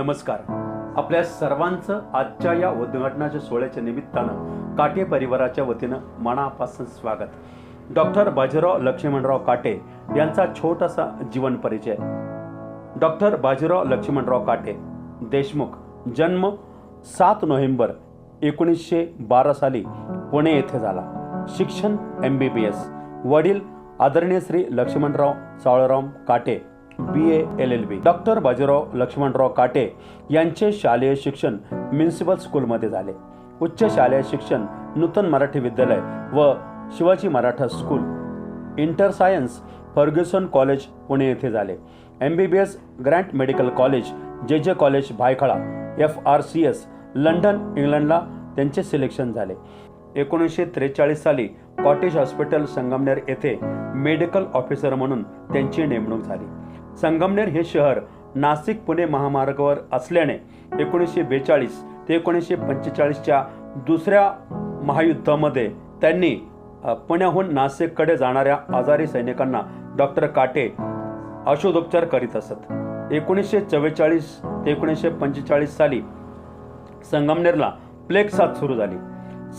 नमस्कार. आपल्या सर्वांचं आजच्या या उद्घाटनाच्या सोहळ्याच्या निमित्तानं काटे परिवाराच्या वतीनं मनापासून स्वागत. डॉक्टर बाजीराव लक्ष्मणराव काटे यांचा छोटासा जीवन परिचय. डॉक्टर बाजीराव लक्ष्मणराव काटे देशमुख, जन्म 7 नोव्हेंबर 1912 साली पुणे येथे झाला. शिक्षण MBBS. वडील आदरणीय श्री लक्ष्मणराव सावळराम काटे BA LLB. Doctor Bajirao Laxmanrao काटे यांचे शालेय शिक्षण म्युनिसिपल स्कूलमध्ये झाले. उच्च शालेय शिक्षण नूतन मराठी विद्यालय व Shivaji Maratha school, inter science Fergusson college Pune येथे झाले. MBBS Grant medical college, JJ college Byculla, FRCS London इंग्लंडला त्यांचे सिलेक्शन झाले. 1943 साली कॉटेज हॉस्पिटल संगमनेर येथे मेडिकल ऑफिसर म्हणून त्यांची नेमणूक झाली. संगमनेर हे शहर नाशिक पुणे महामार्गावर असल्याने 1942 ते 1945च्या दुसऱ्या महायुद्धामध्ये त्यांनी पुण्याहून नाशिककडे जाणाऱ्या आजारी सैनिकांना डॉक्टर काटे औषधोपचार करीत असत. 1944 ते 1945 साली संगमनेरला प्लेग साथ सुरू झाली.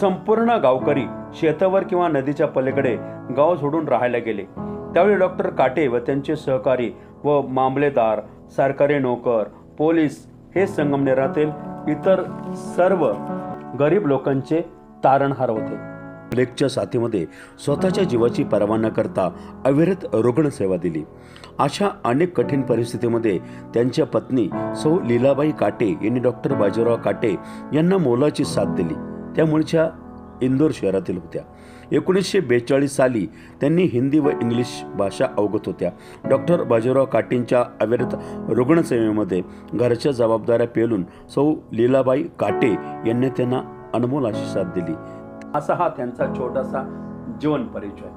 संपूर्ण गावकरी शेतावर किंवा नदीच्या पलीकडे गाव सोडून राहायला गेले. त्यावेळी डॉक्टर काटे व त्यांचे सहकारी व मामलेदार, सरकारी नोकर, पोलीस हे संगमनेरातील इतर सर्व गरीब लोकांचे तारणहार होते. प्लेगच्या साथीमध्ये स्वतःच्या जीवाची पर्वा न करता अविरत रुग्णसेवा दिली. अशा अनेक कठीण परिस्थितीमध्ये त्यांच्या पत्नी सौ लीलाबाई काटे यांनी डॉक्टर बाजीराव काटे यांना मोलाची साथ दिली. त्या मूळच्या इंदोर शहरातील होत्या. 1942 साली त्यांनी हिंदी व इंग्लिश भाषा अवगत होत्या. डॉक्टर बाजीराव काटेंच्या अविरत रुग्णसेवेमध्ये घरच्या जबाबदाऱ्या पेलून सौ लीलाबाई काटे यांनी त्यांना अनमोल अशी साथ दिली. असा हा त्यांचा छोटासा जीवन परिचय.